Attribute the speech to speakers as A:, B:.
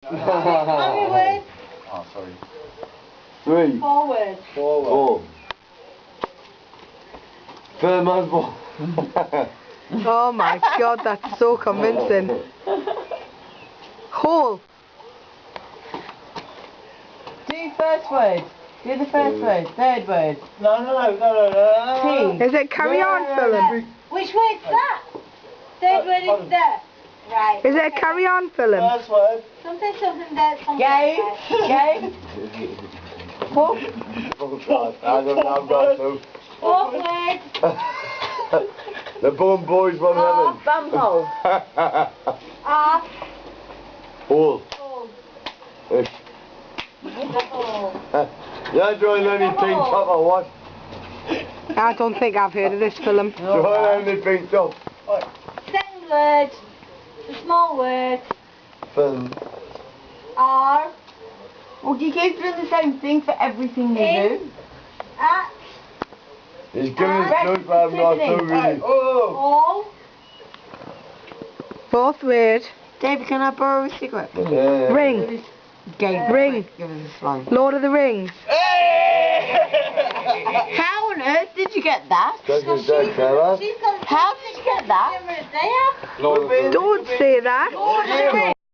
A: How many words?
B: Oh, sorry.
C: 3.
A: 4 words.
C: 4. Firm as ball.
D: Oh my god, that's so convincing. Hole.
A: Do first word. Do the first word. Third word.
B: No.
D: Is it carry on film?
A: Which word's that? Third word is there. Right.
D: Is it a carry on film?
B: First word.
A: Something there. Game. Game. Book.
C: I don't know, I've got to.
A: Fourth word.
C: The Bum Boys one, Helen.
A: Bumhole.
C: Hole.
A: The hole.
C: You're drawing any pink top or what?
D: I don't think I've heard of this film.
C: Drawing any pink top?
A: Second word. The small word.
C: Film.
A: R.
E: Well, do you keep doing the same thing for everything you do?
A: In. At.
C: He's giving us notes, but I'm not so really.
A: All.
D: Fourth word.
E: David, can I borrow a cigarette?
C: Yeah.
D: Ring.
E: Game.
D: Ring.
E: Give us this one.
D: Lord of the Rings.
E: How on earth did you get that?
C: She's got
A: How did you get that?
D: Don't say that.